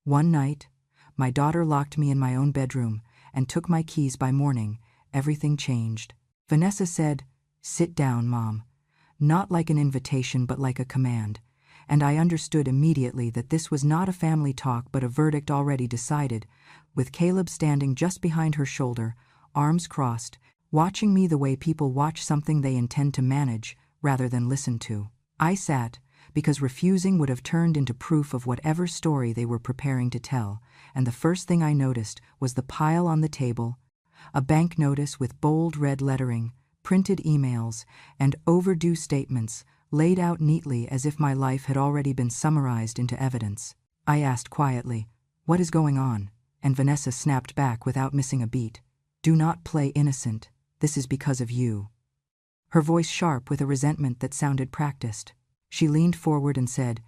One night, my daughter locked me in my own bedroom and took my keys. By morning, everything changed. Vanessa said, "Sit down, Mom," not like an invitation but like a command, and I understood immediately that this was not a family talk but a verdict already decided, with Caleb standing just behind her shoulder, arms crossed, watching me the way people watch something they intend to manage rather than listen to. I sat, because refusing would have turned into proof of whatever story they were preparing to tell, and the first thing I noticed was the pile on the table, a bank notice with bold red lettering, printed emails, and overdue statements laid out neatly as if my life had already been summarized into evidence. I asked quietly, "What is going on?" And Vanessa snapped back without missing a beat. "Do not play innocent. This is because of you." Her voice sharp with a resentment that sounded practiced. She leaned forward and said,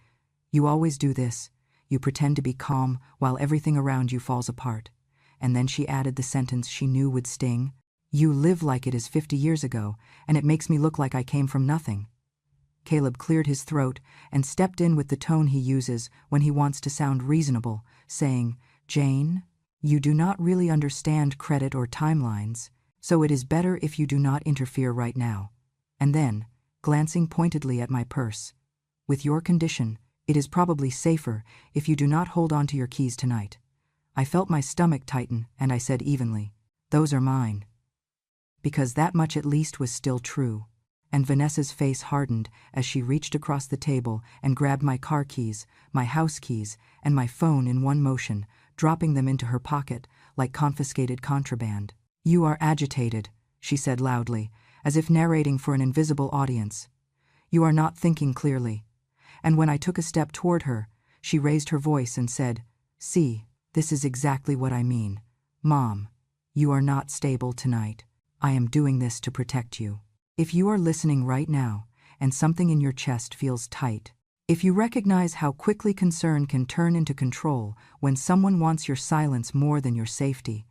"You always do this. You pretend to be calm while everything around you falls apart." And then she added the sentence she knew would sting, "You live like it is 50 years ago, and it makes me look like I came from nothing." Caleb cleared his throat and stepped in with the tone he uses when he wants to sound reasonable, saying, "Jane, you do not really understand credit or timelines, so it is better if you do not interfere right now." And then, glancing pointedly at my purse, "With your condition, it is probably safer if you do not hold on to your keys tonight." I felt my stomach tighten, and I said evenly, "Those are mine." Because that much at least was still true. And Vanessa's face hardened as she reached across the table and grabbed my car keys, my house keys, and my phone in one motion, dropping them into her pocket like confiscated contraband. "You are agitated," she said loudly, as if narrating for an invisible audience. "You are not thinking clearly." And when I took a step toward her, she raised her voice and said, "See, this is exactly what I mean. Mom, you are not stable tonight. I am doing this to protect you. If you are listening right now, and something in your chest feels tight, if you recognize how quickly concern can turn into control when someone wants your silence more than your safety,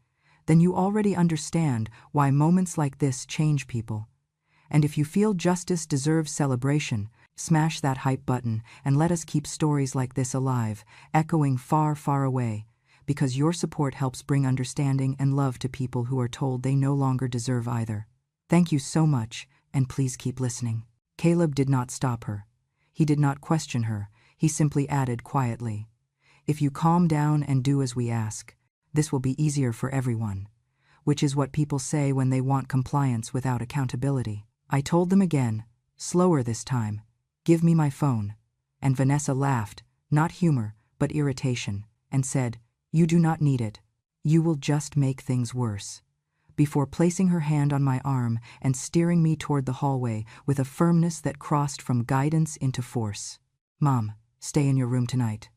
then you already understand why moments like this change people. And if you feel justice deserves celebration, smash that hype button and let us keep stories like this alive, echoing far, far away, because your support helps bring understanding and love to people who are told they no longer deserve either. Thank you so much, and please keep listening." Caleb did not stop her. He did not question her. He simply added quietly, "If you calm down and do as we ask, this will be easier for everyone," which is what people say when they want compliance without accountability. I told them again, slower this time, "Give me my phone." And Vanessa laughed, not humor, but irritation, and said, "You do not need it. You will just make things worse," before placing her hand on my arm and steering me toward the hallway with a firmness that crossed from guidance into force. "Mom, stay in your room tonight,"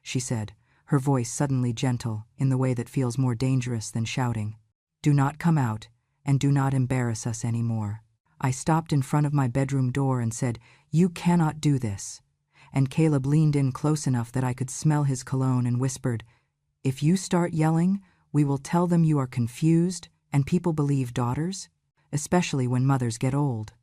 she said, her voice suddenly gentle in the way that feels more dangerous than shouting. "Do not come out, and do not embarrass us anymore." I stopped in front of my bedroom door and said, "You cannot do this." And Caleb leaned in close enough that I could smell his cologne and whispered, "If you start yelling, we will tell them you are confused, and people believe daughters, especially when mothers get old."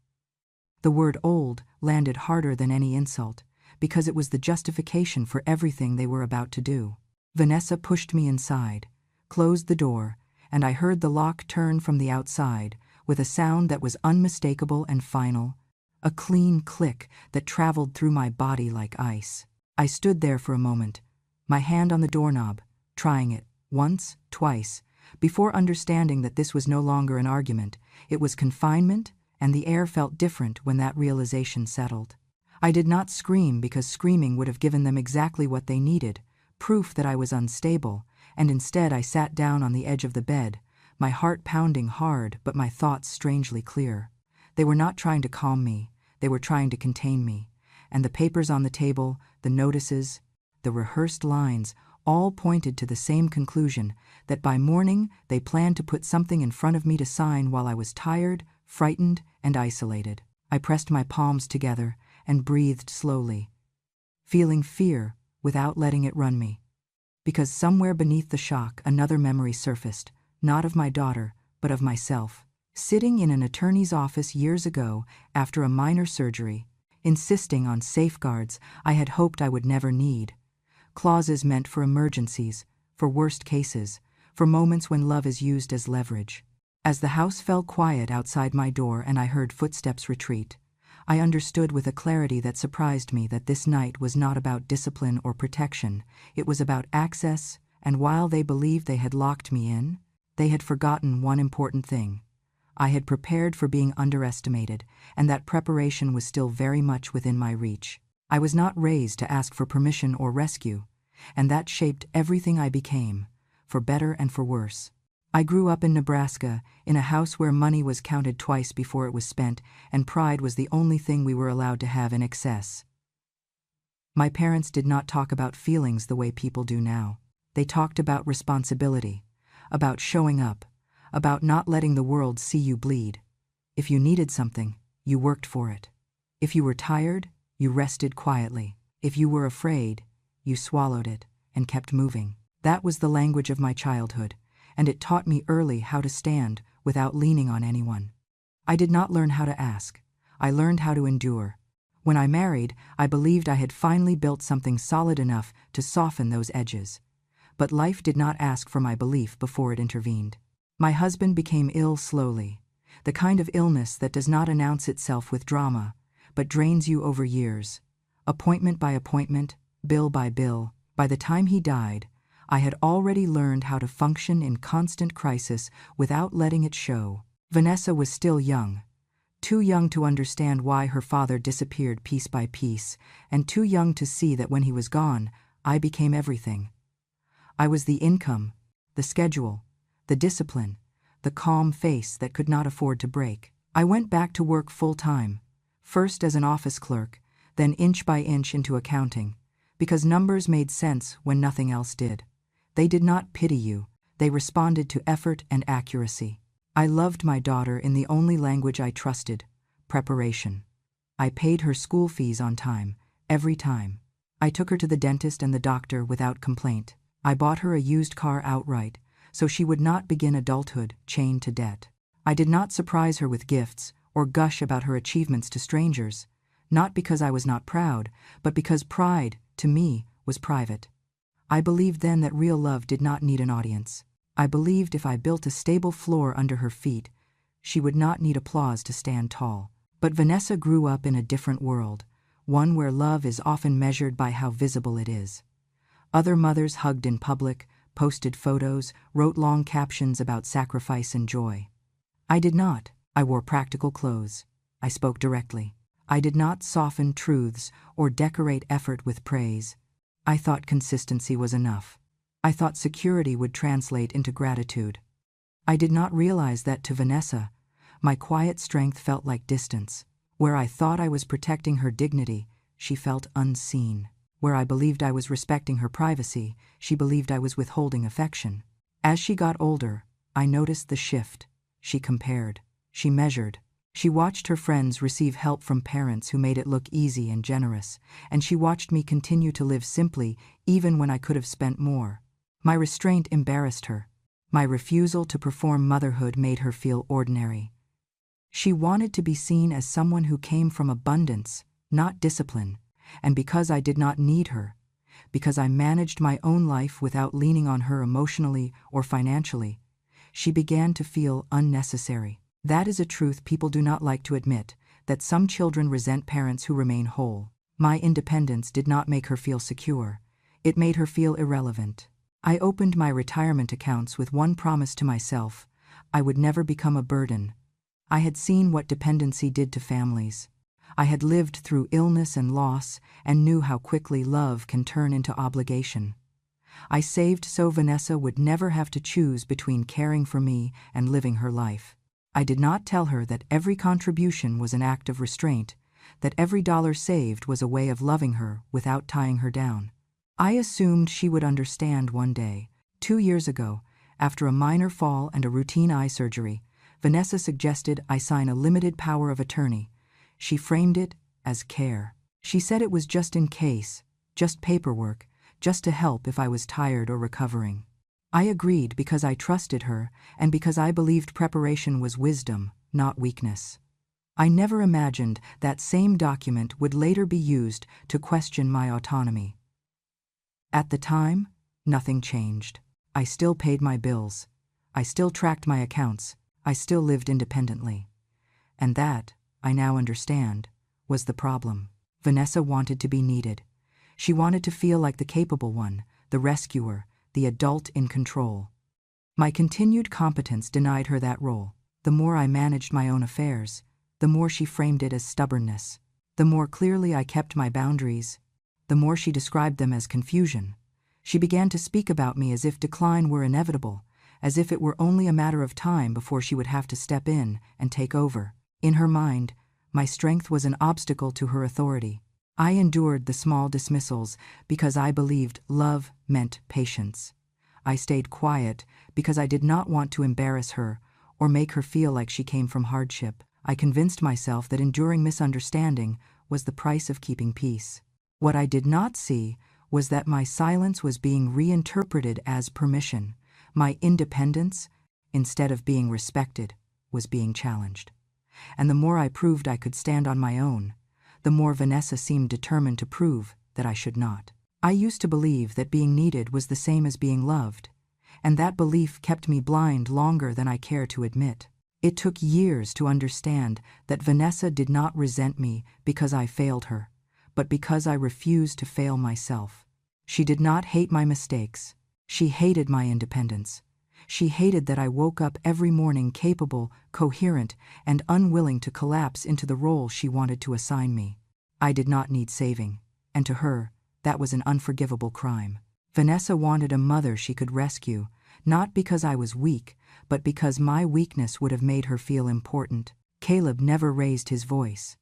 The word old landed harder than any insult, because it was the justification for everything they were about to do. Vanessa pushed me inside, closed the door, and I heard the lock turn from the outside with a sound that was unmistakable and final, a clean click that traveled through my body like ice. I stood there for a moment, my hand on the doorknob, trying it once, twice, before understanding that this was no longer an argument, it was confinement, and the air felt different when that realization settled. I did not scream because screaming would have given them exactly what they needed, proof that I was unstable, and instead I sat down on the edge of the bed, my heart pounding hard but my thoughts strangely clear. They were not trying to calm me, they were trying to contain me, and the papers on the table, the notices, the rehearsed lines, all pointed to the same conclusion, that by morning they planned to put something in front of me to sign while I was tired, frightened, and isolated. I pressed my palms together and breathed slowly, feeling fear without letting it run me. Because somewhere beneath the shock another memory surfaced, not of my daughter, but of myself, sitting in an attorney's office years ago after a minor surgery, insisting on safeguards I had hoped I would never need, clauses meant for emergencies, for worst cases, for moments when love is used as leverage. As the house fell quiet outside my door and I heard footsteps retreat, I understood with a clarity that surprised me that this night was not about discipline or protection, it was about access, and while they believed they had locked me in, they had forgotten one important thing. I had prepared for being underestimated, and that preparation was still very much within my reach. I was not raised to ask for permission or rescue, and that shaped everything I became, for better and for worse. I grew up in Nebraska, in a house where money was counted twice before it was spent, and pride was the only thing we were allowed to have in excess. My parents did not talk about feelings the way people do now. They talked about responsibility, about showing up, about not letting the world see you bleed. If you needed something, you worked for it. If you were tired, you rested quietly. If you were afraid, you swallowed it and kept moving. That was the language of my childhood, and it taught me early how to stand without leaning on anyone. I did not learn how to ask. I learned how to endure. When I married, I believed I had finally built something solid enough to soften those edges. But life did not ask for my belief before it intervened. My husband became ill slowly, the kind of illness that does not announce itself with drama, but drains you over years. Appointment by appointment, bill by bill. By the time he died, I had already learned how to function in constant crisis without letting it show. Vanessa was still young, too young to understand why her father disappeared piece by piece, and too young to see that when he was gone, I became everything. I was the income, the schedule, the discipline, the calm face that could not afford to break. I went back to work full-time, first as an office clerk, then inch by inch into accounting, because numbers made sense when nothing else did. They did not pity you, they responded to effort and accuracy. I loved my daughter in the only language I trusted, preparation. I paid her school fees on time, every time. I took her to the dentist and the doctor without complaint. I bought her a used car outright, so she would not begin adulthood chained to debt. I did not surprise her with gifts or gush about her achievements to strangers, not because I was not proud, but because pride, to me, was private. I believed then that real love did not need an audience. I believed if I built a stable floor under her feet, she would not need applause to stand tall. But Vanessa grew up in a different world, one where love is often measured by how visible it is. Other mothers hugged in public, posted photos, wrote long captions about sacrifice and joy. I did not. I wore practical clothes. I spoke directly. I did not soften truths or decorate effort with praise. I thought consistency was enough. I thought security would translate into gratitude. I did not realize that to Vanessa, my quiet strength felt like distance. Where I thought I was protecting her dignity, she felt unseen. Where I believed I was respecting her privacy, she believed I was withholding affection. As she got older, I noticed the shift. She compared. She measured. She watched her friends receive help from parents who made it look easy and generous, and she watched me continue to live simply even when I could have spent more. My restraint embarrassed her. My refusal to perform motherhood made her feel ordinary. She wanted to be seen as someone who came from abundance, not discipline, and because I did not need her, because I managed my own life without leaning on her emotionally or financially, she began to feel unnecessary. That is a truth people do not like to admit, that some children resent parents who remain whole. My independence did not make her feel secure. It made her feel irrelevant. I opened my retirement accounts with one promise to myself: I would never become a burden. I had seen what dependency did to families. I had lived through illness and loss and knew how quickly love can turn into obligation. I saved so Vanessa would never have to choose between caring for me and living her life. I did not tell her that every contribution was an act of restraint, that every dollar saved was a way of loving her without tying her down. I assumed she would understand one day. 2 years ago, after a minor fall and a routine eye surgery, Vanessa suggested I sign a limited power of attorney. She framed it as care. She said it was just in case, just paperwork, just to help if I was tired or recovering. I agreed because I trusted her and because I believed preparation was wisdom, not weakness. I never imagined that same document would later be used to question my autonomy. At the time, nothing changed. I still paid my bills. I still tracked my accounts. I still lived independently. And that, I now understand, was the problem. Vanessa wanted to be needed. She wanted to feel like the capable one, the rescuer, the adult in control. My continued competence denied her that role. The more I managed my own affairs, the more she framed it as stubbornness. The more clearly I kept my boundaries, the more she described them as confusion. She began to speak about me as if decline were inevitable, as if it were only a matter of time before she would have to step in and take over. In her mind, my strength was an obstacle to her authority. I endured the small dismissals because I believed love meant patience. I stayed quiet because I did not want to embarrass her or make her feel like she came from hardship. I convinced myself that enduring misunderstanding was the price of keeping peace. What I did not see was that my silence was being reinterpreted as permission. My independence, instead of being respected, was being challenged. And the more I proved I could stand on my own, the more Vanessa seemed determined to prove that I should not. I used to believe that being needed was the same as being loved, and that belief kept me blind longer than I care to admit. It took years to understand that Vanessa did not resent me because I failed her, but because I refused to fail myself. She did not hate my mistakes. She hated my independence. She hated that I woke up every morning capable, coherent, and unwilling to collapse into the role she wanted to assign me. I did not need saving, and to her, that was an unforgivable crime. Vanessa wanted a mother she could rescue, not because I was weak, but because my weakness would have made her feel important. Caleb never raised his voice.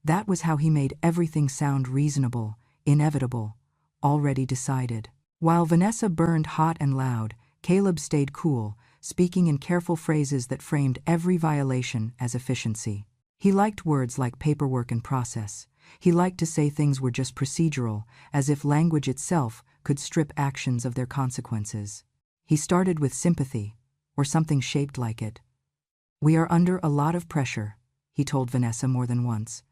That was how he made everything sound reasonable, inevitable, already decided. While Vanessa burned hot and loud, Caleb stayed cool, speaking in careful phrases that framed every violation as efficiency. He liked words like paperwork and process. He liked to say things were just procedural, as if language itself could strip actions of their consequences. He started with sympathy, or something shaped like it. "We are under a lot of pressure," he told Vanessa more than once.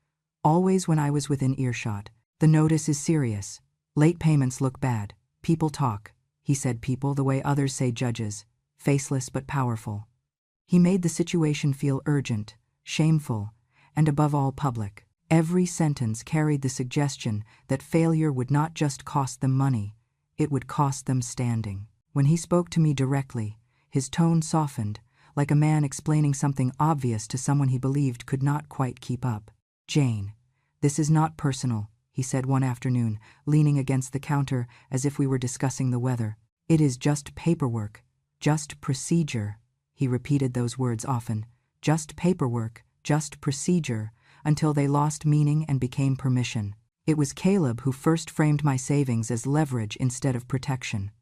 Always when I was within earshot. "The notice is serious. Late payments look bad. People talk." He said people the way others say judges, faceless but powerful. He made the situation feel urgent, shameful, and above all public. Every sentence carried the suggestion that failure would not just cost them money, it would cost them standing. When he spoke to me directly, his tone softened, like a man explaining something obvious to someone he believed could not quite keep up. "Jane, this is not personal," he said one afternoon, leaning against the counter as if we were discussing the weather. "It is just paperwork, just procedure." He repeated those words often. Just paperwork, just procedure, until they lost meaning and became permission. It was Caleb who first framed my savings as leverage instead of protection.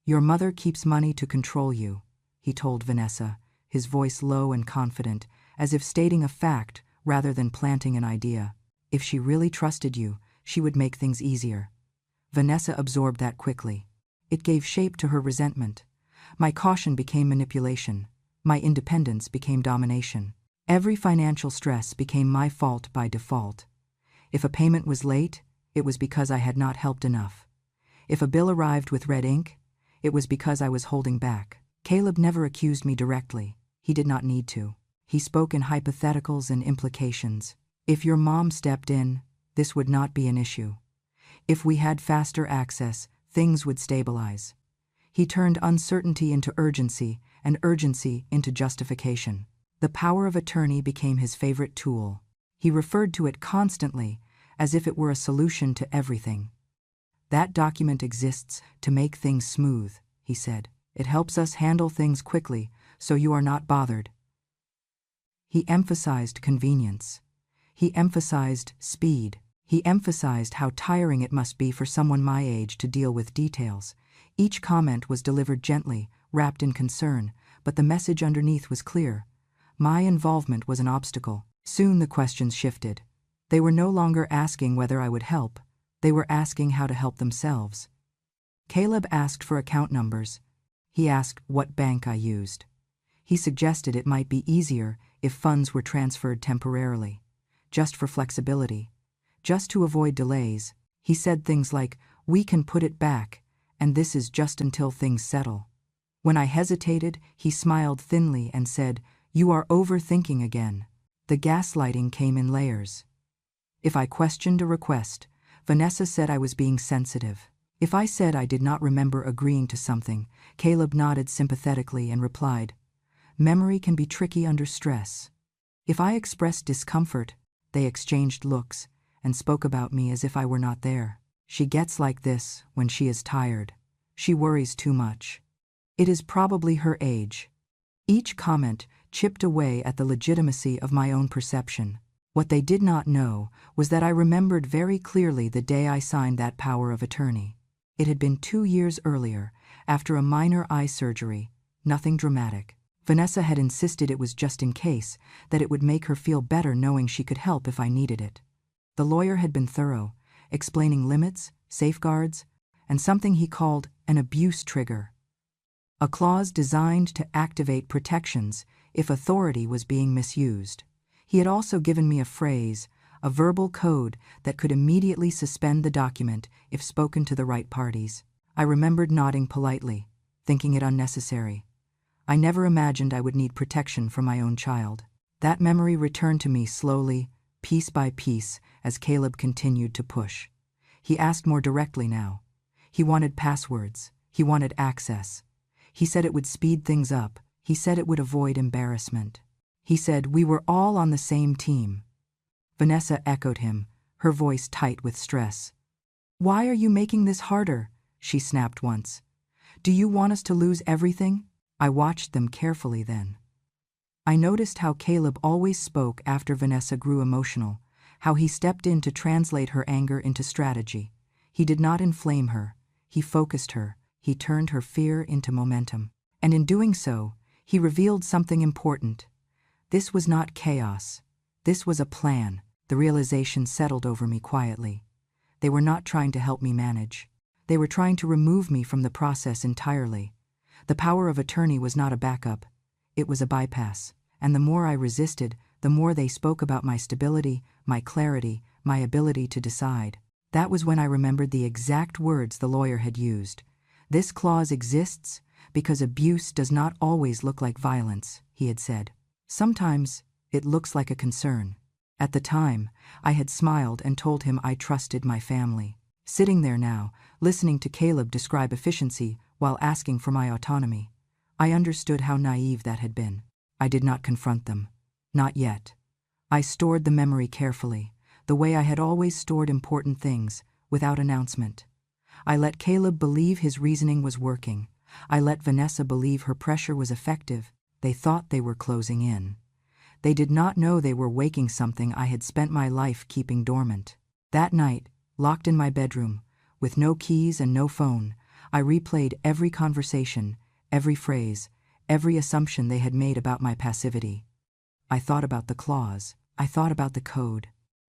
"Your mother keeps money to control you," he told Vanessa, his voice low and confident, as if stating a fact rather than planting an idea. "If she really trusted you, she would make things easier." Vanessa absorbed that quickly. It gave shape to her resentment. My caution became manipulation. My independence became domination. Every financial stress became my fault by default. If a payment was late, it was because I had not helped enough. If a bill arrived with red ink, it was because I was holding back. Caleb never accused me directly. He did not need to. He spoke in hypotheticals and implications. "If your mom stepped in, this would not be an issue. If we had faster access, things would stabilize." He turned uncertainty into urgency and urgency into justification. The power of attorney became his favorite tool. He referred to it constantly, as if it were a solution to everything. "That document exists to make things smooth," he said. "It helps us handle things quickly, so you are not bothered." He emphasized convenience. He emphasized speed. He emphasized how tiring it must be for someone my age to deal with details. Each comment was delivered gently, wrapped in concern, but the message underneath was clear. My involvement was an obstacle. Soon the questions shifted. They were no longer asking whether I would help. They were asking how to help themselves. Caleb asked for account numbers. He asked what bank I used. He suggested it might be easier if funds were transferred temporarily, just for flexibility, just to avoid delays. He said things like, We can put it back, and this is just until things settle. When I hesitated, he smiled thinly and said, "You are overthinking again." The gaslighting came in layers. If I questioned a request, Vanessa said I was being sensitive. If I said I did not remember agreeing to something, Caleb nodded sympathetically and replied, "Memory can be tricky under stress." If I expressed discomfort, they exchanged looks and spoke about me as if I were not there. "She gets like this when she is tired. She worries too much. It is probably her age." Each comment chipped away at the legitimacy of my own perception. What they did not know was that I remembered very clearly the day I signed that power of attorney. It had been 2 years earlier, after a minor eye surgery, nothing dramatic. Vanessa had insisted it was just in case, that it would make her feel better knowing she could help if I needed it. The lawyer had been thorough, explaining limits, safeguards, and something he called an abuse trigger. A clause designed to activate protections if authority was being misused. He had also given me a phrase, a verbal code that could immediately suspend the document if spoken to the right parties. I remembered nodding politely, thinking it unnecessary. I never imagined I would need protection from my own child. That memory returned to me slowly, piece by piece, as Caleb continued to push. He asked more directly now. He wanted passwords. He wanted access. He said it would speed things up. He said it would avoid embarrassment. He said we were all on the same team. Vanessa echoed him, her voice tight with stress. "Why are you making this harder?" she snapped once. "Do you want us to lose everything?" I watched them carefully then. I noticed how Caleb always spoke after Vanessa grew emotional, how he stepped in to translate her anger into strategy. He did not inflame her. He focused her. He turned her fear into momentum. And in doing so, he revealed something important. This was not chaos. This was a plan. The realization settled over me quietly. They were not trying to help me manage. They were trying to remove me from the process entirely. The power of attorney was not a backup. It was a bypass. And the more I resisted, the more they spoke about my stability, my clarity, my ability to decide. That was when I remembered the exact words the lawyer had used. "This clause exists because abuse does not always look like violence," he had said. "Sometimes it looks like a concern." At the time, I had smiled and told him I trusted my family. Sitting there now, listening to Caleb describe efficiency while asking for my autonomy, I understood how naive that had been. I did not confront them. Not yet. I stored the memory carefully, the way I had always stored important things, without announcement. I let Caleb believe his reasoning was working. I let Vanessa believe her pressure was effective. They thought they were closing in. They did not know they were waking something I had spent my life keeping dormant. That night, locked in my bedroom, with no keys and no phone, I replayed every conversation, every phrase, every assumption they had made about my passivity. I thought about the clause. I thought about the code.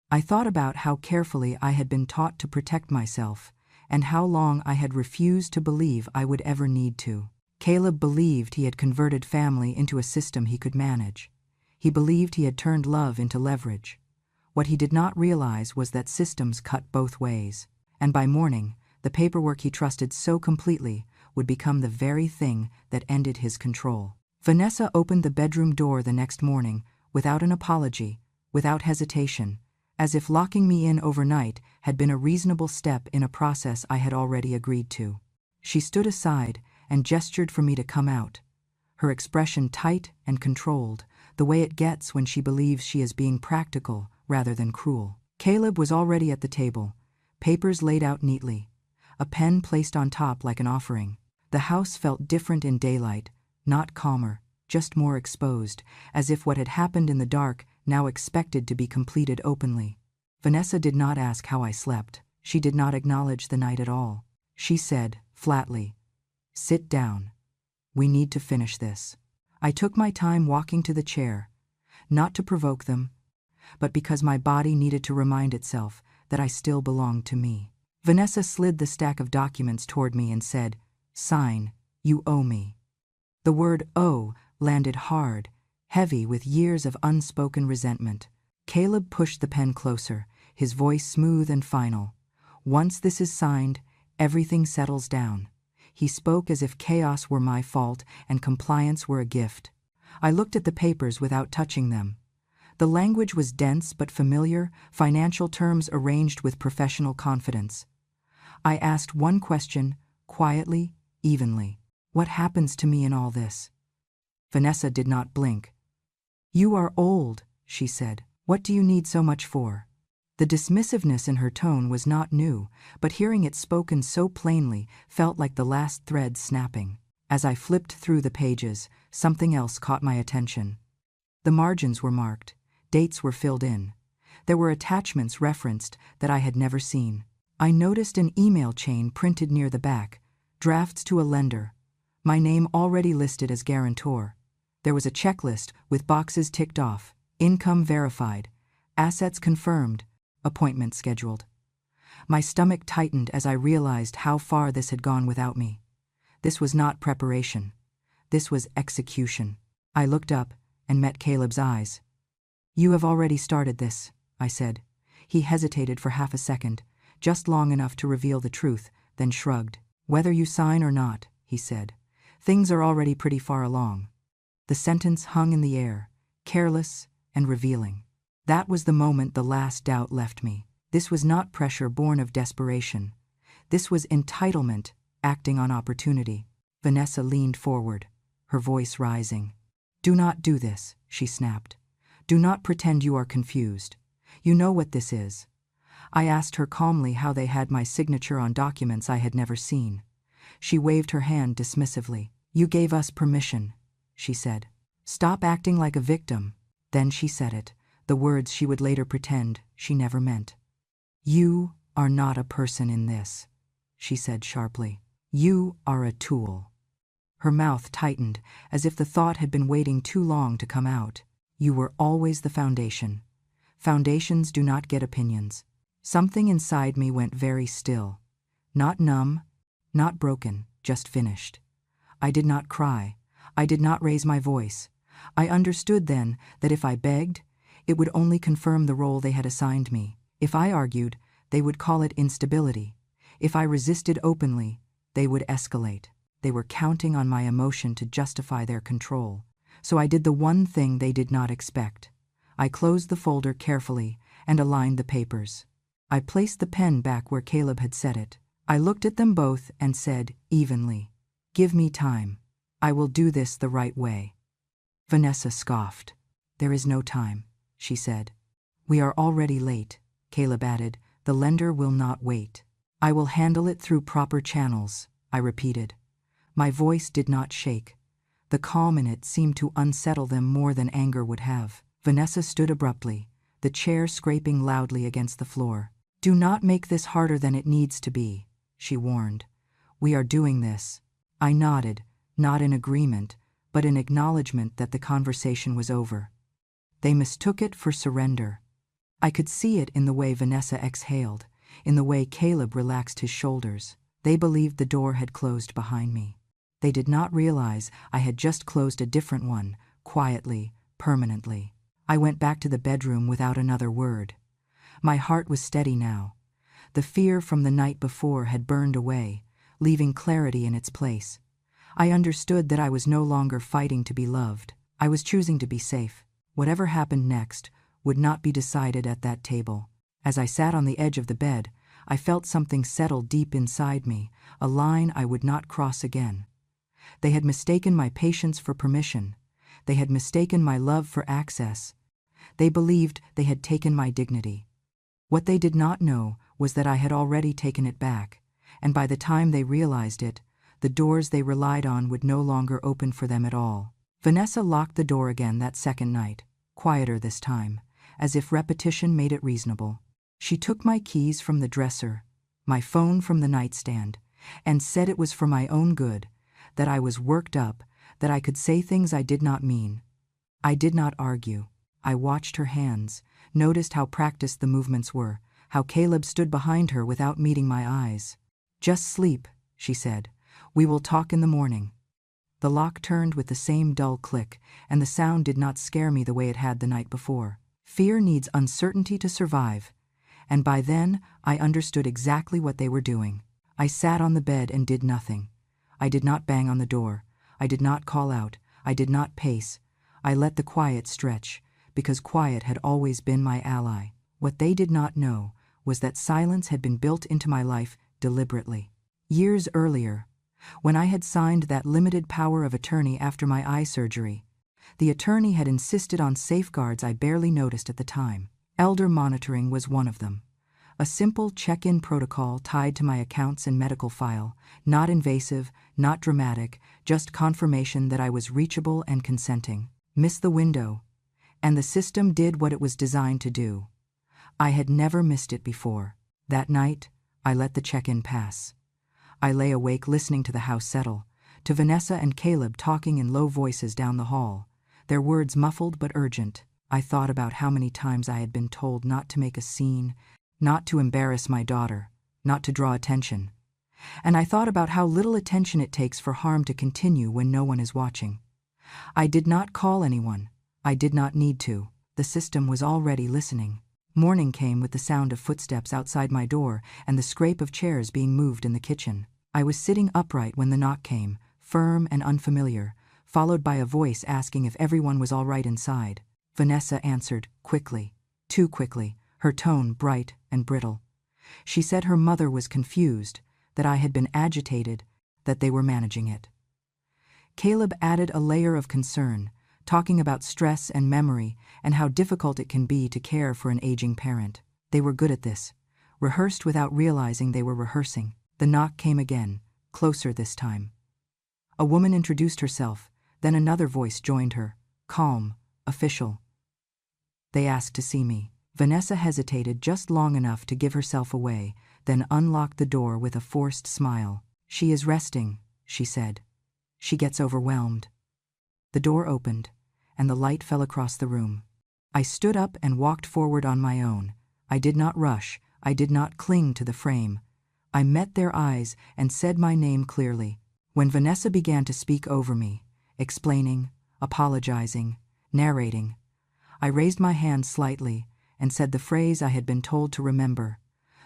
I thought about how carefully I had been taught to protect myself, and how long I had refused to believe I would ever need to. Caleb believed he had converted family into a system he could manage. He believed he had turned love into leverage. What he did not realize was that systems cut both ways, and by morning, the paperwork he trusted so completely would become the very thing that ended his control. Vanessa opened the bedroom door the next morning without an apology, without hesitation, as if locking me in overnight had been a reasonable step in a process I had already agreed to. She stood aside and gestured for me to come out, her expression tight and controlled, the way it gets when she believes she is being practical rather than cruel. Caleb was already at the table, papers laid out neatly, a pen placed on top like an offering. The house felt different in daylight, not calmer, just more exposed, as if what had happened in the dark now expected to be completed openly. Vanessa did not ask how I slept. She did not acknowledge the night at all. She said, flatly, "Sit down. We need to finish this." I took my time walking to the chair, not to provoke them, but because my body needed to remind itself that I still belonged to me. Vanessa slid the stack of documents toward me and said, "Sign, you owe me." The word owe landed hard, heavy with years of unspoken resentment. Caleb pushed the pen closer, his voice smooth and final. "Once this is signed, everything settles down. He spoke as if chaos were my fault and compliance were a gift. I looked at the papers without touching them. The language was dense but familiar, financial terms arranged with professional confidence. I asked one question, quietly, evenly. What happens to me in all this? Vanessa did not blink. You are old, she said. What do you need so much for? The dismissiveness in her tone was not new, but hearing it spoken so plainly felt like the last thread snapping. As I flipped through the pages, something else caught my attention. The margins were marked, dates were filled in. There were attachments referenced that I had never seen. I noticed an email chain printed near the back, drafts to a lender, my name already listed as guarantor. There was a checklist with boxes ticked off, income verified, assets confirmed, appointment scheduled. My stomach tightened as I realized how far this had gone without me. This was not preparation. This was execution. I looked up and met Caleb's eyes. You have already started this, I said. He hesitated for half a second, just long enough to reveal the truth, then shrugged. Whether you sign or not, he said. Things are already pretty far along. The sentence hung in the air, careless and revealing. That was the moment the last doubt left me. This was not pressure born of desperation. This was entitlement acting on opportunity. Vanessa leaned forward, her voice rising. Do not do this, she snapped. Do not pretend you are confused. You know what this is. I asked her calmly how they had my signature on documents I had never seen. She waved her hand dismissively. You gave us permission, she said. Stop acting like a victim. Then she said it, the words she would later pretend she never meant. You are not a person in this, she said sharply. You are a tool. Her mouth tightened, as if the thought had been waiting too long to come out. You were always the foundation. Foundations do not get opinions. Something inside me went very still. Not numb, not broken, just finished. I did not cry. I did not raise my voice. I understood then that if I begged, it would only confirm the role they had assigned me. If I argued, they would call it instability. If I resisted openly, they would escalate. They were counting on my emotion to justify their control. So I did the one thing they did not expect. I closed the folder carefully and aligned the papers. I placed the pen back where Caleb had set it. I looked at them both and said, evenly, give me time. I will do this the right way. Vanessa scoffed. There is no time, she said. We are already late, Caleb added. The lender will not wait. I will handle it through proper channels, I repeated. My voice did not shake. The calm in it seemed to unsettle them more than anger would have. Vanessa stood abruptly, the chair scraping loudly against the floor. Do not make this harder than it needs to be, she warned. We are doing this. I nodded, not in agreement, but in acknowledgement that the conversation was over. They mistook it for surrender. I could see it in the way Vanessa exhaled, in the way Caleb relaxed his shoulders. They believed the door had closed behind me. They did not realize I had just closed a different one, quietly, permanently. I went back to the bedroom without another word. My heart was steady now. The fear from the night before had burned away, leaving clarity in its place. I understood that I was no longer fighting to be loved. I was choosing to be safe. Whatever happened next would not be decided at that table. As I sat on the edge of the bed, I felt something settle deep inside me, a line I would not cross again. They had mistaken my patience for permission. They had mistaken my love for access. They believed they had taken my dignity. What they did not know was that I had already taken it back, and by the time they realized it, the doors they relied on would no longer open for them at all. Vanessa locked the door again that second night, quieter this time, as if repetition made it reasonable. She took my keys from the dresser, my phone from the nightstand, and said it was for my own good, that I was worked up, that I could say things I did not mean. I did not argue. I watched her hands, noticed how practiced the movements were, how Caleb stood behind her without meeting my eyes. Just sleep, she said. We will talk in the morning. The lock turned with the same dull click, and the sound did not scare me the way it had the night before. Fear needs uncertainty to survive, and by then I understood exactly what they were doing. I sat on the bed and did nothing. I did not bang on the door. I did not call out. I did not pace. I let the quiet stretch, because quiet had always been my ally. What they did not know was that silence had been built into my life deliberately. Years earlier, when I had signed that limited power of attorney after my eye surgery, the attorney had insisted on safeguards I barely noticed at the time. Elder monitoring was one of them. A simple check-in protocol tied to my accounts and medical file, not invasive, not dramatic, just confirmation that I was reachable and consenting. Miss the window, and the system did what it was designed to do. I had never missed it before. That night, I let the check-in pass. I lay awake listening to the house settle, to Vanessa and Caleb talking in low voices down the hall, their words muffled but urgent. I thought about how many times I had been told not to make a scene, not to embarrass my daughter, not to draw attention. And I thought about how little attention it takes for harm to continue when no one is watching. I did not call anyone. I did not need to. The system was already listening. Morning came with the sound of footsteps outside my door and the scrape of chairs being moved in the kitchen. I was sitting upright when the knock came, firm and unfamiliar, followed by a voice asking if everyone was all right inside. Vanessa answered, quickly, too quickly, her tone bright and brittle. She said her mother was confused, that I had been agitated, that they were managing it. Caleb added a layer of concern, talking about stress and memory and how difficult it can be to care for an aging parent. They were good at this, rehearsed without realizing they were rehearsing. The knock came again, closer this time. A woman introduced herself, then another voice joined her, calm, official. They asked to see me. Vanessa hesitated just long enough to give herself away, then unlocked the door with a forced smile. She is resting, she said. She gets overwhelmed. The door opened, and the light fell across the room. I stood up and walked forward on my own. I did not rush. I did not cling to the frame. I met their eyes and said my name clearly. When Vanessa began to speak over me, explaining, apologizing, narrating, I raised my hand slightly and said the phrase I had been told to remember,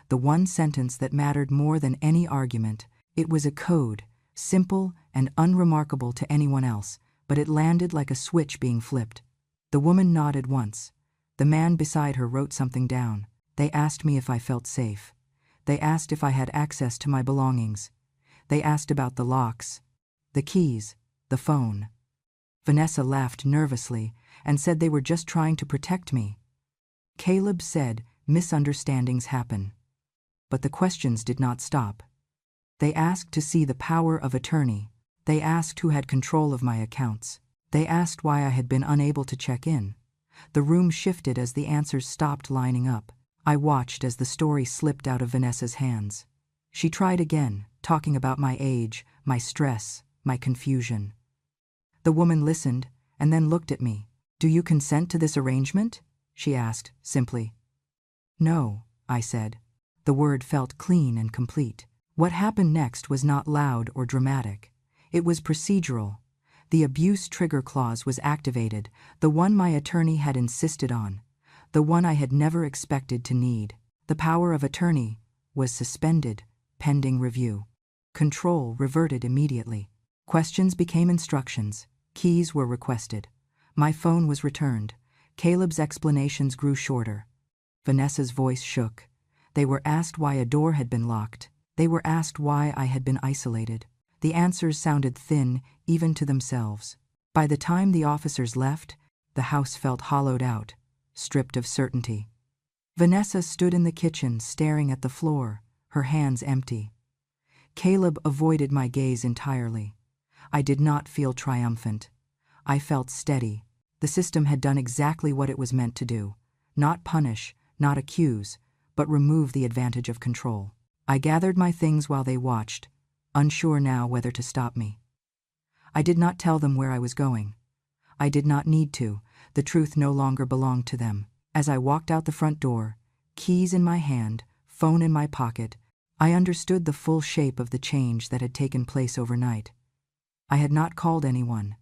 the one sentence that mattered more than any argument. It was a code, simple and unremarkable to anyone else, but it landed like a switch being flipped. The woman nodded once. The man beside her wrote something down. They asked me if I felt safe. They asked if I had access to my belongings. They asked about the locks, the keys, the phone. Vanessa laughed nervously and said they were just trying to protect me. Caleb said misunderstandings happen. But the questions did not stop. They asked to see the power of attorney. They asked who had control of my accounts. They asked why I had been unable to check in. The room shifted as the answers stopped lining up. I watched as the story slipped out of Vanessa's hands. She tried again, talking about my age, my stress, my confusion. The woman listened and then looked at me. "Do you consent to this arrangement?" she asked, simply. "No," I said. The word felt clean and complete. What happened next was not loud or dramatic. It was procedural. The abuse trigger clause was activated, the one my attorney had insisted on, the one I had never expected to need. The power of attorney was suspended, pending review. Control reverted immediately. Questions became instructions. Keys were requested. My phone was returned. Caleb's explanations grew shorter. Vanessa's voice shook. They were asked why a door had been locked. They were asked why I had been isolated. The answers sounded thin, even to themselves. By the time the officers left, the house felt hollowed out, stripped of certainty. Vanessa stood in the kitchen, staring at the floor, her hands empty. Caleb avoided my gaze entirely. I did not feel triumphant. I felt steady. The system had done exactly what it was meant to do. Not punish, not accuse, but remove the advantage of control. I gathered my things while they watched, unsure now whether to stop me. I did not tell them where I was going. I did not need to. The truth no longer belonged to them. As I walked out the front door, keys in my hand, phone in my pocket, I understood the full shape of the change that had taken place overnight. I had not called anyone.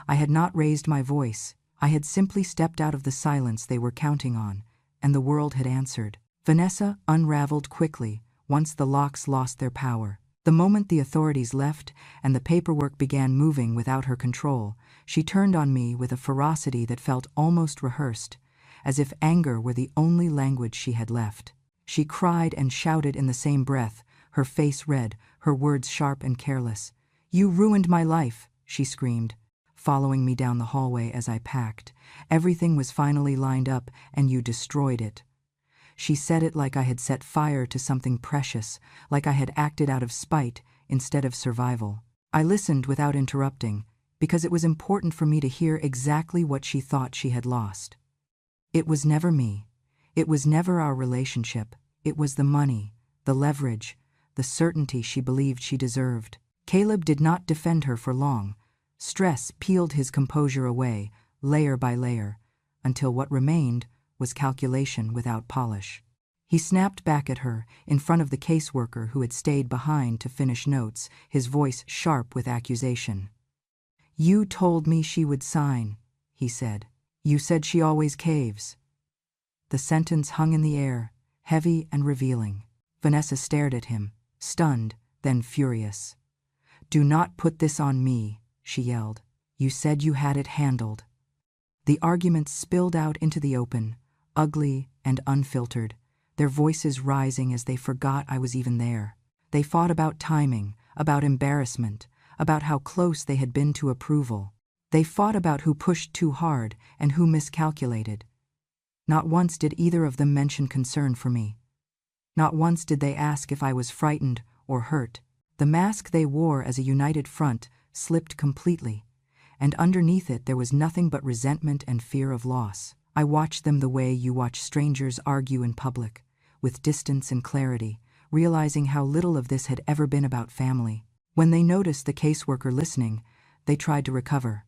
I had not raised my voice. I had simply stepped out of the silence they were counting on, and the world had answered. Vanessa unraveled quickly, once the locks lost their power. The moment the authorities left and the paperwork began moving without her control, she turned on me with a ferocity that felt almost rehearsed, as if anger were the only language she had left. She cried and shouted in the same breath, her face red, her words sharp and careless. "You ruined my life," she screamed, following me down the hallway as I packed. "Everything was finally lined up, and you destroyed it." She said it like I had set fire to something precious, like I had acted out of spite instead of survival. I listened without interrupting, because it was important for me to hear exactly what she thought she had lost. It was never me. It was never our relationship. It was the money, the leverage, the certainty she believed she deserved. Caleb did not defend her for long. Stress peeled his composure away, layer by layer, until what remained was calculation without polish. He snapped back at her, in front of the caseworker who had stayed behind to finish notes, his voice sharp with accusation. "You told me she would sign," he said. "You said she always caves." The sentence hung in the air, heavy and revealing. Vanessa stared at him, stunned, then furious. "Do not put this on me," she yelled. "You said you had it handled." The arguments spilled out into the open, ugly and unfiltered, their voices rising as they forgot I was even there. They fought about timing, about embarrassment, about how close they had been to approval. They fought about who pushed too hard and who miscalculated. Not once did either of them mention concern for me. Not once did they ask if I was frightened or hurt. The mask they wore as a united front slipped completely, and underneath it there was nothing but resentment and fear of loss. I watched them the way you watch strangers argue in public, with distance and clarity, realizing how little of this had ever been about family. When they noticed the caseworker listening, they tried to recover.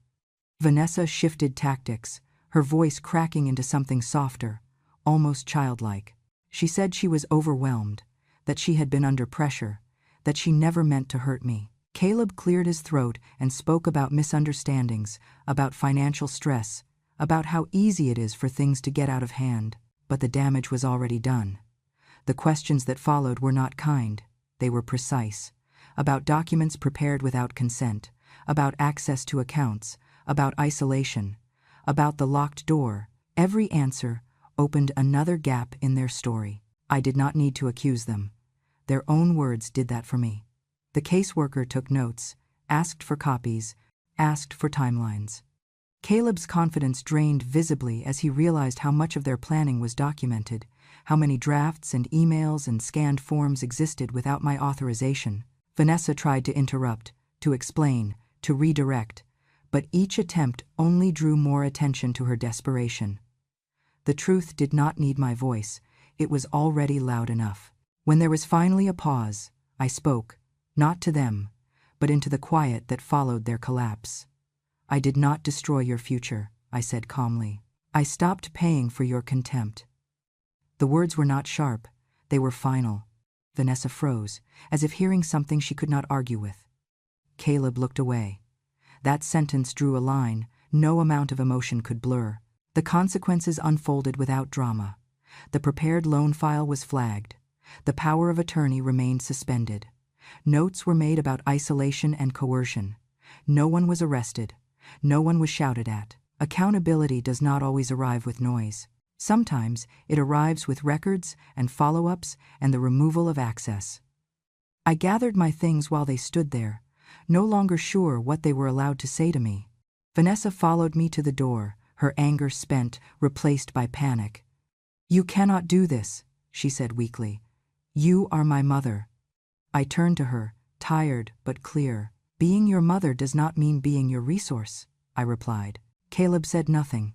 Vanessa shifted tactics, her voice cracking into something softer, almost childlike. She said she was overwhelmed, that she had been under pressure, that she never meant to hurt me. Caleb cleared his throat and spoke about misunderstandings, about financial stress, about how easy it is for things to get out of hand. But the damage was already done. The questions that followed were not kind, they were precise. About documents prepared without consent, about access to accounts, about isolation, about the locked door. Every answer opened another gap in their story. I did not need to accuse them. Their own words did that for me. The caseworker took notes, asked for copies, asked for timelines. Caleb's confidence drained visibly as he realized how much of their planning was documented, how many drafts and emails and scanned forms existed without my authorization. Vanessa tried to interrupt, to explain, to redirect, but each attempt only drew more attention to her desperation. The truth did not need my voice, it was already loud enough. When there was finally a pause, I spoke, not to them, but into the quiet that followed their collapse. "I did not destroy your future," I said calmly. "I stopped paying for your contempt." The words were not sharp, they were final. Vanessa froze, as if hearing something she could not argue with. Caleb looked away. That sentence drew a line no amount of emotion could blur. The consequences unfolded without drama. The prepared loan file was flagged. The power of attorney remained suspended. Notes were made about isolation and coercion. No one was arrested. No one was shouted at. Accountability does not always arrive with noise. Sometimes it arrives with records and follow-ups and the removal of access. I gathered my things while they stood there, no longer sure what they were allowed to say to me. Vanessa followed me to the door, her anger spent, replaced by panic. "You cannot do this," she said weakly. "You are my mother." I turned to her, tired but clear. "Being your mother does not mean being your resource," I replied. Caleb said nothing.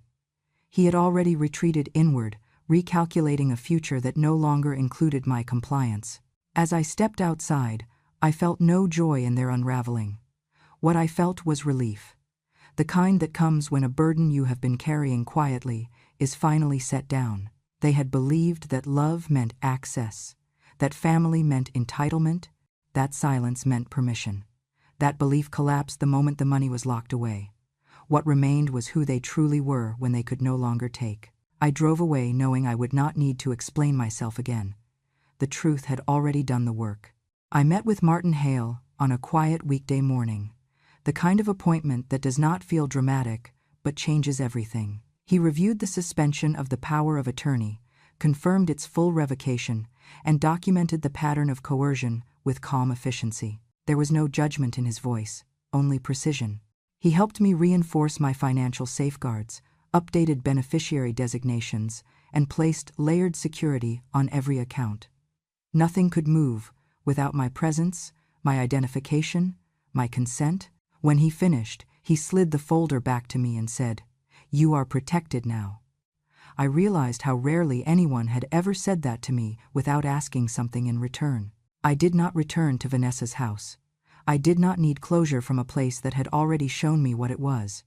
He had already retreated inward, recalculating a future that no longer included my compliance. As I stepped outside, I felt no joy in their unraveling. What I felt was relief. The kind that comes when a burden you have been carrying quietly is finally set down. They had believed that love meant access, that family meant entitlement, that silence meant permission. That belief collapsed the moment the money was locked away. What remained was who they truly were when they could no longer take. I drove away knowing I would not need to explain myself again. the truth had already done the work. I met with Martin Hale on a quiet weekday morning, the kind of appointment that does not feel dramatic but changes everything. He reviewed the suspension of the power of attorney, confirmed its full revocation, and documented the pattern of coercion with calm efficiency. There was no judgment in his voice, only precision. He helped me reinforce my financial safeguards, updated beneficiary designations, and placed layered security on every account. Nothing could move without my presence, my identification, my consent. When he finished, he slid the folder back to me and said, "You are protected now." I realized how rarely anyone had ever said that to me without asking something in return. I did not return to Vanessa's house. I did not need closure from a place that had already shown me what it was.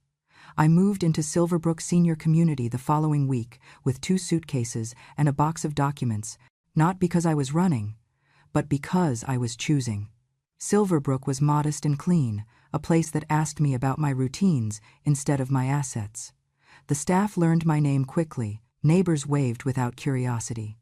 I moved into Silverbrook Senior Community the following week with 2 suitcases and a box of documents, not because I was running, but because I was choosing. Silverbrook was modest and clean, a place that asked me about my routines instead of my assets. The staff learned my name quickly, neighbors waved without curiosity.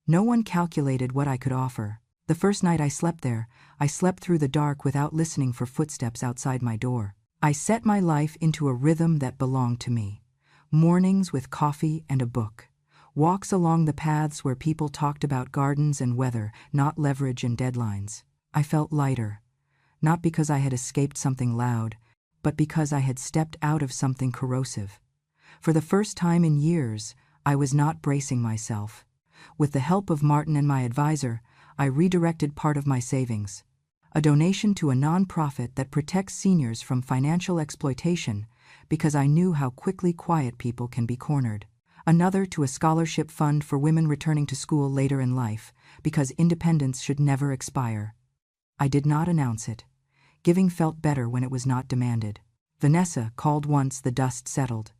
No one calculated what I could offer. The first night I slept there, I slept through the dark without listening for footsteps outside my door. I set my life into a rhythm that belonged to me. Mornings with coffee and a book. Walks along the paths where people talked about gardens and weather, not leverage and deadlines. I felt lighter, not because I had escaped something loud, but because I had stepped out of something corrosive. For the first time in years, I was not bracing myself. With the help of Martin and my advisor, I redirected part of my savings. A donation to a nonprofit that protects seniors from financial exploitation, because I knew how quickly quiet people can be cornered. Another to a scholarship fund for women returning to school later in life, because independence should never expire. I did not announce it. Giving felt better when it was not demanded. Vanessa called once the dust settled.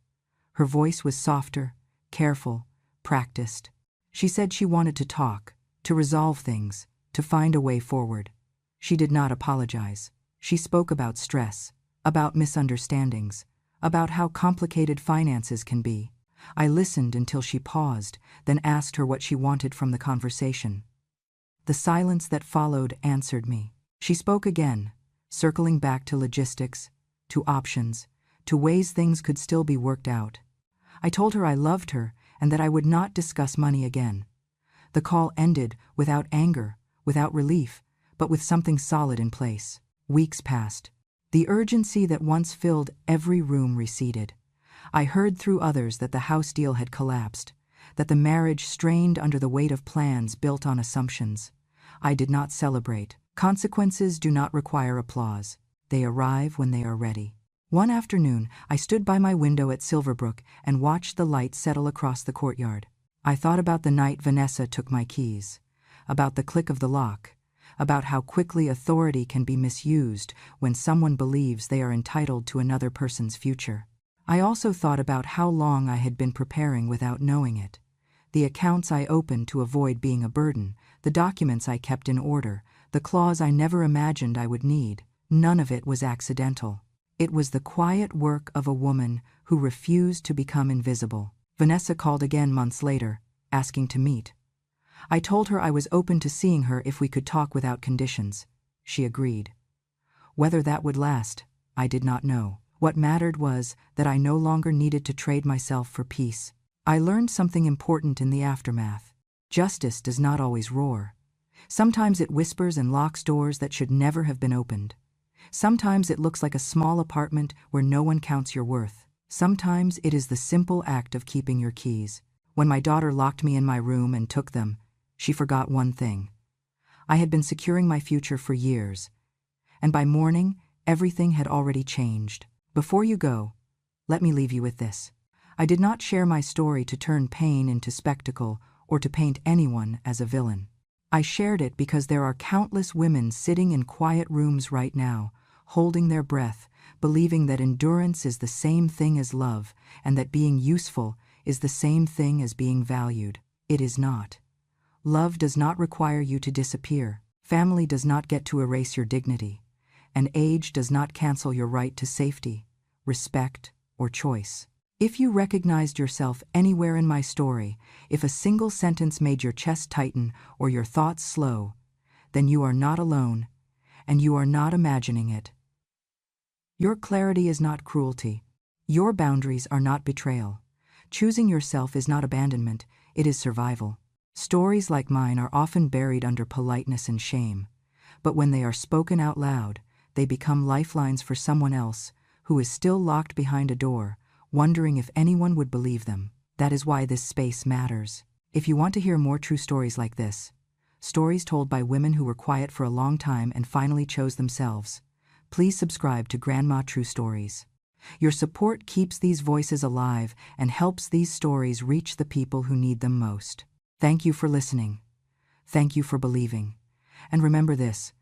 Her voice was softer, careful, practiced. She said she wanted to talk, to resolve things, to find a way forward. She did not apologize. She spoke about stress, about misunderstandings, about how complicated finances can be. I listened until she paused, then asked her what she wanted from the conversation. The silence that followed answered me. She spoke again, circling back to logistics, to options, to ways things could still be worked out. I told her I loved her and that I would not discuss money again. The call ended without anger, without relief, but with something solid in place. Weeks passed. The urgency that once filled every room receded. I heard through others that the house deal had collapsed, that the marriage strained under the weight of plans built on assumptions. I did not celebrate. Consequences do not require applause. They arrive when they are ready. One afternoon, I stood by my window at Silverbrook and watched the light settle across the courtyard. I thought about the night Vanessa took my keys, about the click of the lock, about how quickly authority can be misused when someone believes they are entitled to another person's future. I also thought about how long I had been preparing without knowing it. The accounts I opened to avoid being a burden, the documents I kept in order, the clause I never imagined I would need. None of it was accidental. It was the quiet work of a woman who refused to become invisible. Vanessa called again months later, asking to meet. I told her I was open to seeing her if we could talk without conditions. She agreed. Whether that would last, I did not know. What mattered was that I no longer needed to trade myself for peace. I learned something important in the aftermath. Justice does not always roar. Sometimes it whispers and locks doors that should never have been opened. Sometimes it looks like a small apartment where no one counts your worth. Sometimes it is the simple act of keeping your keys. When my daughter locked me in my room and took them, she forgot one thing. I had been securing my future for years, and by morning, everything had already changed. Before you go, let me leave you with this. I did not share my story to turn pain into spectacle or to paint anyone as a villain. I shared it because there are countless women sitting in quiet rooms right now, holding their breath, believing that endurance is the same thing as love, and that being useful is the same thing as being valued. It is not. Love does not require you to disappear. Family does not get to erase your dignity. And age does not cancel your right to safety, respect, or choice. If you recognized yourself anywhere in my story, if a single sentence made your chest tighten or your thoughts slow, then you are not alone, and you are not imagining it. Your clarity is not cruelty. Your boundaries are not betrayal. Choosing yourself is not abandonment, it is survival. Stories like mine are often buried under politeness and shame, but when they are spoken out loud, they become lifelines for someone else who is still locked behind a door, wondering if anyone would believe them. That is why this space matters. If you want to hear more true stories like this, stories told by women who were quiet for a long time and finally chose themselves, please subscribe to Grandma True Stories. Your support keeps these voices alive and helps these stories reach the people who need them most. Thank you for listening. Thank you for believing. And remember this,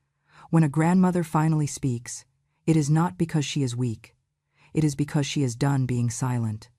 when a grandmother finally speaks, it is not because she is weak. It is because she is done being silent.